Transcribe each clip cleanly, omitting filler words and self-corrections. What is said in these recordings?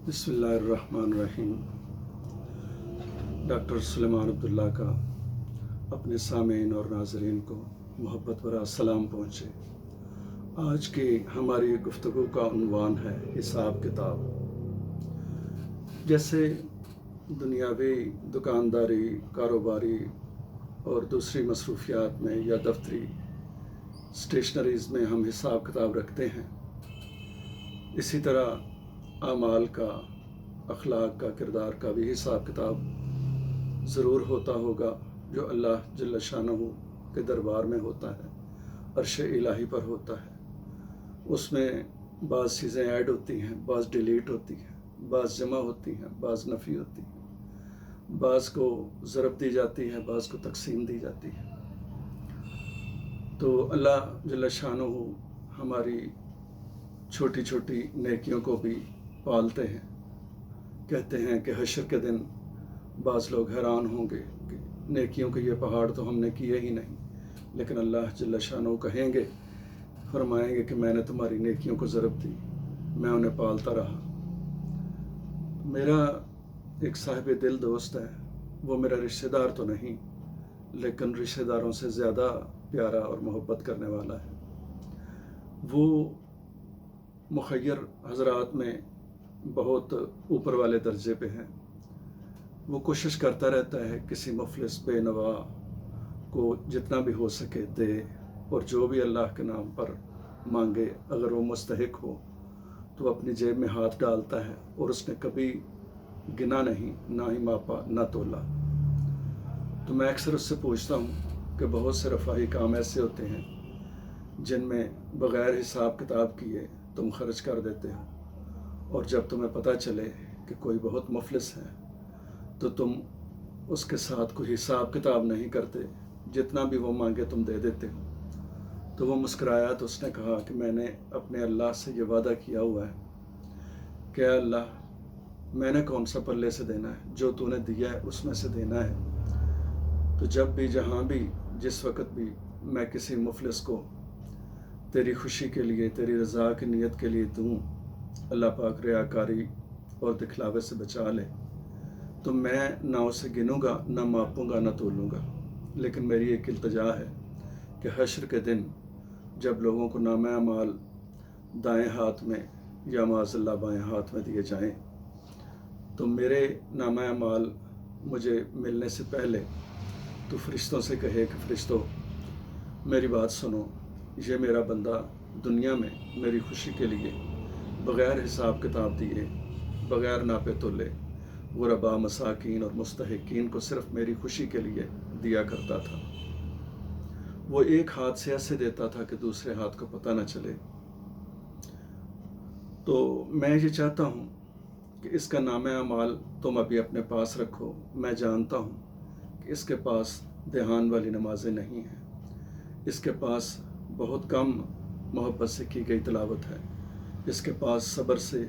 بسم اللہ الرحمن الرحیم۔ ڈاکٹر سلیمان عبداللہ کا اپنے سامعین اور ناظرین کو محبت بھرا سلام پہنچے۔ آج کی ہماری گفتگو کا عنوان ہے حساب کتاب۔ جیسے دنیاوی دکانداری، کاروباری اور دوسری مصروفیات میں یا دفتری اسٹیشنریز میں ہم حساب کتاب رکھتے ہیں، اسی طرح اعمال کا، اخلاق کا، کردار کا بھی حساب کتاب ضرور ہوتا ہوگا، جو اللہ جل شانہ کے دربار میں ہوتا ہے، عرش الہی پر ہوتا ہے۔ اس میں بعض چیزیں ایڈ ہوتی ہیں، بعض ڈیلیٹ ہوتی ہیں، بعض جمع ہوتی ہیں، بعض نفی ہوتی ہیں، بعض کو ضرب دی جاتی ہے، بعض کو تقسیم دی جاتی ہے۔ تو اللہ جل شانہ ہماری چھوٹی چھوٹی نیکیوں کو بھی پالتے ہیں۔ کہتے ہیں کہ حشر کے دن بعض لوگ حیران ہوں گے کہ نیکیوں کے یہ پہاڑ تو ہم نے کیے ہی نہیں، لیکن اللہ جل شانہ کہیں گے، فرمائیں گے کہ میں نے تمہاری نیکیوں کو ضرب دی، میں انہیں پالتا رہا۔ میرا ایک صاحب دل دوست ہے، وہ میرا رشتہ دار تو نہیں، لیکن رشتہ داروں سے زیادہ پیارا اور محبت کرنے والا ہے۔ وہ مخیر حضرات میں بہت اوپر والے درجے پہ ہیں۔ وہ کوشش کرتا رہتا ہے کسی مفلس بے نوا کو جتنا بھی ہو سکے دے، اور جو بھی اللہ کے نام پر مانگے، اگر وہ مستحق ہو تو اپنی جیب میں ہاتھ ڈالتا ہے، اور اس نے کبھی گنا نہیں، نہ ہی ماپا، نہ تولا۔ تو میں اکثر اس سے پوچھتا ہوں کہ بہت سے رفاہی کام ایسے ہوتے ہیں جن میں بغیر حساب کتاب کیے تم خرچ کر دیتے ہو، اور جب تمہیں پتہ چلے کہ کوئی بہت مفلس ہے تو تم اس کے ساتھ کوئی حساب کتاب نہیں کرتے، جتنا بھی وہ مانگے تم دے دیتے ہو۔ تو وہ مسکرایا تو اس نے کہا کہ میں نے اپنے اللہ سے یہ وعدہ کیا ہوا ہے کہ اے اللہ، میں نے کون سا پلے سے دینا ہے، جو تو نے دیا ہے اس میں سے دینا ہے۔ تو جب بھی، جہاں بھی، جس وقت بھی میں کسی مفلس کو تیری خوشی کے لیے، تیری رضا کی نیت کے لیے دوں، اللہ پاک ریاکاری اور دکھلاوے سے بچا لے، تو میں نہ اسے گنوں گا، نہ ماپوں گا، نہ تولوں گا۔ لیکن میری ایک التجا ہے کہ حشر کے دن جب لوگوں کو نامہ اعمال دائیں ہاتھ میں یا معاذ اللہ بائیں ہاتھ میں دیے جائیں، تو میرے نامہ اعمال مجھے ملنے سے پہلے تو فرشتوں سے کہے کہ فرشتوں، میری بات سنو، یہ میرا بندہ دنیا میں میری خوشی کے لیے بغیر حساب کتاب دیے، بغیر ناپے تولے، غربا، مساکین اور مستحقین کو صرف میری خوشی کے لیے دیا کرتا تھا۔ وہ ایک ہاتھ سے ایسے دیتا تھا کہ دوسرے ہاتھ کو پتہ نہ چلے۔ تو میں یہ چاہتا ہوں کہ اس کا نامہ اعمال تم ابھی اپنے پاس رکھو۔ میں جانتا ہوں کہ اس کے پاس دھیان والی نمازیں نہیں ہیں، اس کے پاس بہت کم محبت سے کی گئی تلاوت ہے، اس کے پاس صبر سے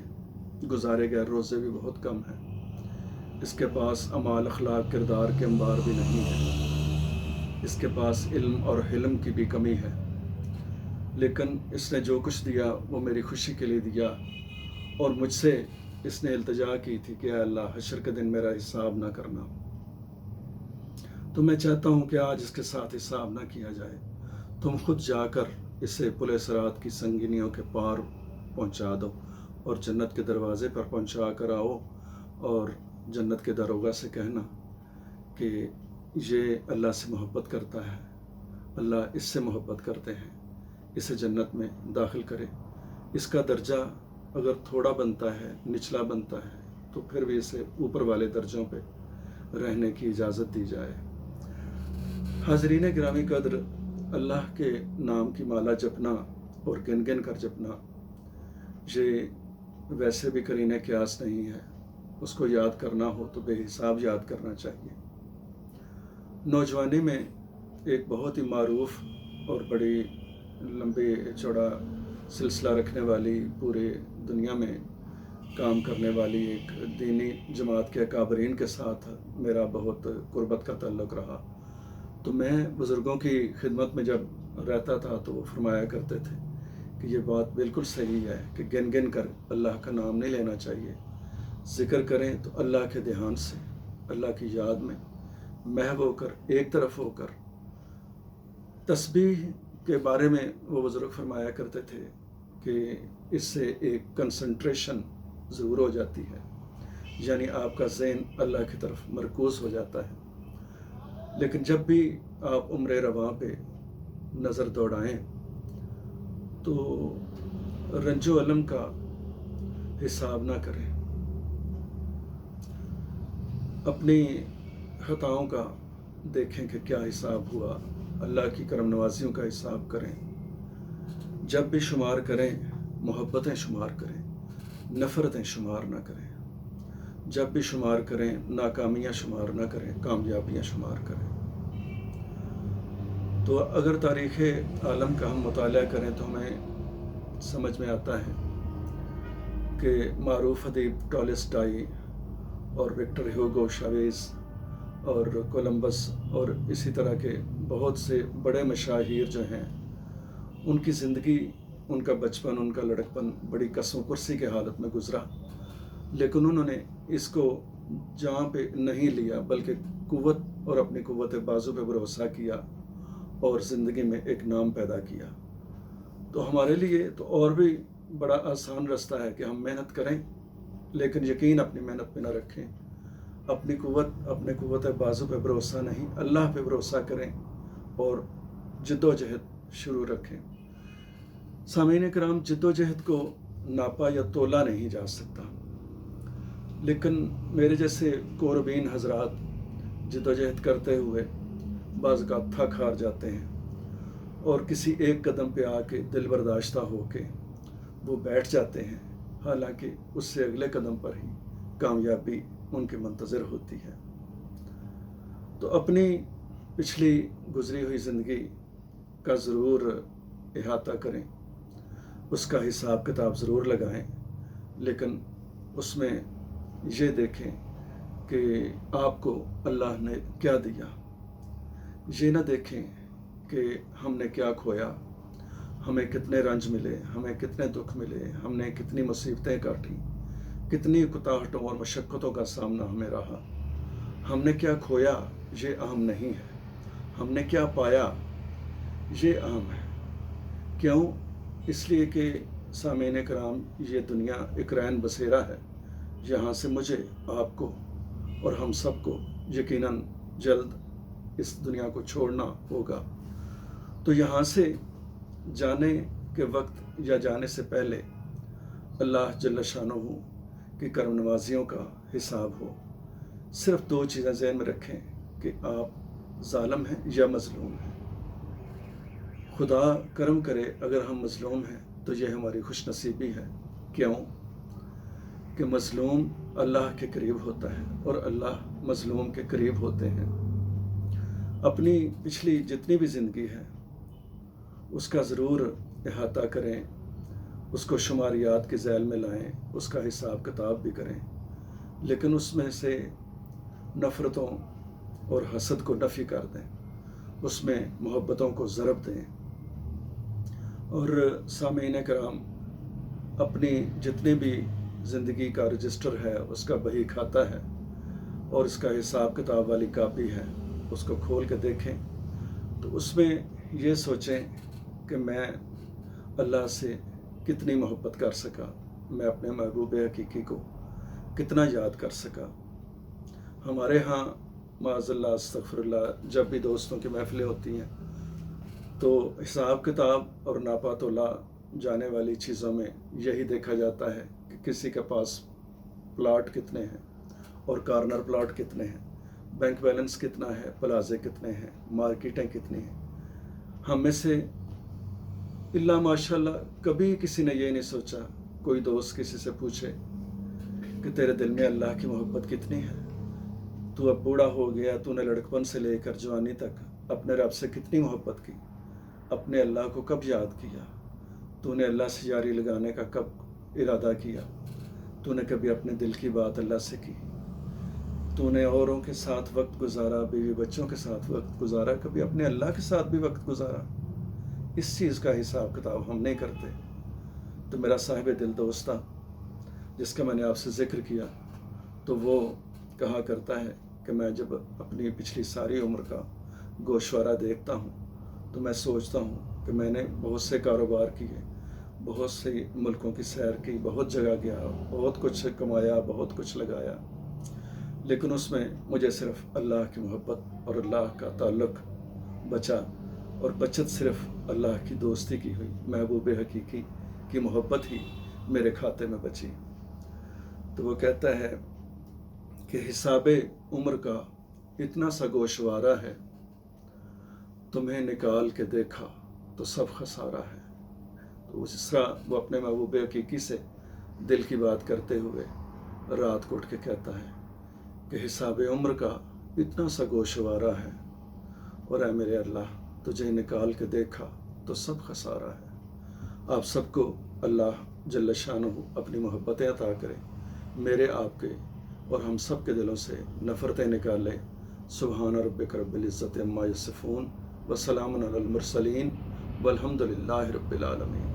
گزارے گئے روزے بھی بہت کم ہیں، اس کے پاس اعمال، اخلاق، کردار کے انبار بھی نہیں ہیں، اس کے پاس علم اور حلم کی بھی کمی ہے۔ لیکن اس نے جو کچھ دیا وہ میری خوشی کے لیے دیا، اور مجھ سے اس نے التجا کی تھی کہ اے اللہ، حشر کے دن میرا حساب نہ کرنا۔ تو میں چاہتا ہوں کہ آج اس کے ساتھ حساب نہ کیا جائے، تم خود جا کر اسے پل صراط کی سنگینیوں کے پار پہنچا دو، اور جنت کے دروازے پر پہنچا کر آؤ، اور جنت کے داروغہ سے کہنا کہ یہ اللہ سے محبت کرتا ہے، اللہ اس سے محبت کرتے ہیں، اسے جنت میں داخل کرے۔ اس کا درجہ اگر تھوڑا بنتا ہے، نچلا بنتا ہے، تو پھر بھی اسے اوپر والے درجوں پہ رہنے کی اجازت دی جائے۔ حاضرین گرامی قدر، اللہ کے نام کی مالا جپنا اور گن گن کر جپنا، یہ ویسے بھی قرین قیاس نہیں ہے۔ اس کو یاد کرنا ہو تو بے حساب یاد کرنا چاہیے۔ نوجوانی میں ایک بہت ہی معروف اور بڑی لمبی چوڑا سلسلہ رکھنے والی، پورے دنیا میں کام کرنے والی ایک دینی جماعت کے اکابرین کے ساتھ میرا بہت قربت کا تعلق رہا۔ تو میں بزرگوں کی خدمت میں جب رہتا تھا تو وہ فرمایا کرتے تھے کہ یہ بات بالکل صحیح ہے کہ گن گن کر اللہ کا نام نہیں لینا چاہیے، ذکر کریں تو اللہ کے دھیان سے، اللہ کی یاد میں محو ہو کر، ایک طرف ہو کر. تسبیح کے بارے میں وہ بزرگ فرمایا کرتے تھے کہ اس سے ایک کنسنٹریشن ضرور ہو جاتی ہے، یعنی آپ کا ذہن اللہ کی طرف مرکوز ہو جاتا ہے. لیکن جب بھی آپ عمر رواں پہ نظر دوڑائیں تو رنج و الم کا حساب نہ کریں، اپنی خطاؤں کا دیکھیں کہ کیا حساب ہوا، اللہ کی کرم نوازیوں کا حساب کریں. جب بھی شمار کریں محبتیں شمار کریں، نفرتیں شمار نہ کریں. جب بھی شمار کریں ناکامیاں شمار نہ کریں، کامیابیاں شمار کریں. تو اگر تاریخ عالم کا ہم مطالعہ کریں تو ہمیں سمجھ میں آتا ہے کہ معروف ادیب ٹالسٹائی اور وکٹر ہیوگو شاویز اور کولمبس اور اسی طرح کے بہت سے بڑے مشاہیر جو ہیں، ان کی زندگی، ان کا بچپن، ان کا لڑکپن بڑی قسم کرسی کے حالت میں گزرا. لیکن انہوں نے اس کو جہاں پہ نہیں لیا بلکہ قوت اور اپنی قوت بازو پہ بھروسہ کیا اور زندگی میں ایک نام پیدا کیا. تو ہمارے لیے تو اور بھی بڑا آسان راستہ ہے کہ ہم محنت کریں، لیکن یقین اپنی محنت پہ نہ رکھیں. اپنی قوت بازو پہ بھروسہ نہیں، اللہ پہ بھروسہ کریں اور جد و جہد شروع رکھیں. سامعین کرام، جد و جہد کو ناپا یا تولا نہیں جا سکتا، لیکن میرے جیسے کوربین حضرات جد و جہد کرتے ہوئے بعض کا تھک ہار جاتے ہیں اور کسی ایک قدم پہ آ کے دل برداشتہ ہو کے وہ بیٹھ جاتے ہیں، حالانکہ اس سے اگلے قدم پر ہی کامیابی ان کے منتظر ہوتی ہے. تو اپنی پچھلی گزری ہوئی زندگی کا ضرور احاطہ کریں، اس کا حساب کتاب ضرور لگائیں، لیکن اس میں یہ دیکھیں کہ آپ کو اللہ نے کیا دیا. یہ نہ دیکھیں کہ ہم نے کیا کھویا، ہمیں کتنے رنج ملے، ہمیں کتنے دکھ ملے، ہم نے کتنی مصیبتیں کاٹیں، کتنی کتاہٹوں اور مشقتوں کا سامنا ہمیں رہا. ہم نے کیا کھویا یہ اہم نہیں ہے، ہم نے کیا پایا یہ اہم ہے. کیوں؟ اس لیے کہ سامعین کرام، یہ دنیا ایک رین بسیرا ہے. یہاں سے مجھے، آپ کو اور ہم سب کو یقیناً جلد اس دنیا کو چھوڑنا ہوگا. تو یہاں سے جانے کے وقت یا جانے سے پہلے اللہ جل شانہ کی کرم نوازیوں کا حساب ہو. صرف 2 چیزیں ذہن میں رکھیں کہ آپ ظالم ہیں یا مظلوم ہیں. خدا کرم کرے اگر ہم مظلوم ہیں تو یہ ہماری خوش نصیبی ہے. کیوں؟ کہ مظلوم اللہ کے قریب ہوتا ہے اور اللہ مظلوم کے قریب ہوتے ہیں. اپنی پچھلی جتنی بھی زندگی ہے اس کا ضرور احاطہ کریں، اس کو شماریات کے ذیل میں لائیں، اس کا حساب کتاب بھی کریں، لیکن اس میں سے نفرتوں اور حسد کو نفی کر دیں، اس میں محبتوں کو ضرب دیں. اور سامعین کرام، اپنی جتنے بھی زندگی کا رجسٹر ہے، اس کا بہی کھاتا ہے اور اس کا حساب کتاب والی کاپی ہے، اس کو کھول کے دیکھیں تو اس میں یہ سوچیں کہ میں اللہ سے کتنی محبت کر سکا، میں اپنے محبوب حقیقی کو کتنا یاد کر سکا. ہمارے ہاں معاذ اللہ استغفر اللہ جب بھی دوستوں کی محفلیں ہوتی ہیں تو حساب کتاب اور ناپا تولا جانے والی چیزوں میں یہی دیکھا جاتا ہے کہ کسی کے پاس پلاٹ کتنے ہیں اور کارنر پلاٹ کتنے ہیں، بینک بیلنس کتنا ہے، پلازے کتنے ہیں، مارکیٹیں کتنی ہیں. ہم میں سے اللہ ماشاء اللہ کبھی کسی نے یہ نہیں سوچا، کوئی دوست کسی سے پوچھے کہ تیرے دل میں اللہ کی محبت کتنی ہے، تو اب بوڑھا ہو گیا، تو نے لڑکپن سے لے کر جوانی تک اپنے رب سے کتنی محبت کی، اپنے اللہ کو کب یاد کیا، تو نے اللہ سے یاری لگانے کا کب ارادہ کیا، تو نے کبھی اپنے دل کی بات اللہ سے کی، تو نے اوروں کے ساتھ وقت گزارا، بیوی بچوں کے ساتھ وقت گزارا، کبھی اپنے اللہ کے ساتھ بھی وقت گزارا. اس چیز کا حساب کتاب ہم نہیں کرتے. تو میرا صاحب دل دوستہ جس کا میں نے آپ سے ذکر کیا، تو وہ کہا کرتا ہے کہ میں جب اپنی پچھلی ساری عمر کا گوشوارہ دیکھتا ہوں تو میں سوچتا ہوں کہ میں نے بہت سے کاروبار کیے، بہت سی ملکوں کی سیر کی، بہت جگہ گیا، بہت کچھ کمایا، بہت کچھ لگایا، لیکن اس میں مجھے صرف اللہ کی محبت اور اللہ کا تعلق بچا، اور بچت صرف اللہ کی دوستی کی ہوئی، محبوب حقیقی کی محبت ہی میرے کھاتے میں بچی۔ تو وہ کہتا ہے کہ حساب عمر کا اتنا سا گوشوارہ ہے، تمہیں نکال کے دیکھا تو سب خسارہ ہے۔ تو اس طرح وہ اپنے محبوب حقیقی سے دل کی بات کرتے ہوئے رات کو اٹھ کے کہتا ہے کہ حساب عمر کا اتنا سا گوشوارہ ہے، اور اے میرے اللہ تجھے نکال کے دیکھا تو سب خسارہ ہے۔ آپ سب کو اللہ جل شانہ اپنی محبتیں عطا کرے، میرے آپ کے اور ہم سب کے دلوں سے نفرتیں نکالے۔ سبحان ربک رب العزت عما یصفون وسلام علی المرسلین والحمد للہ رب العالمین۔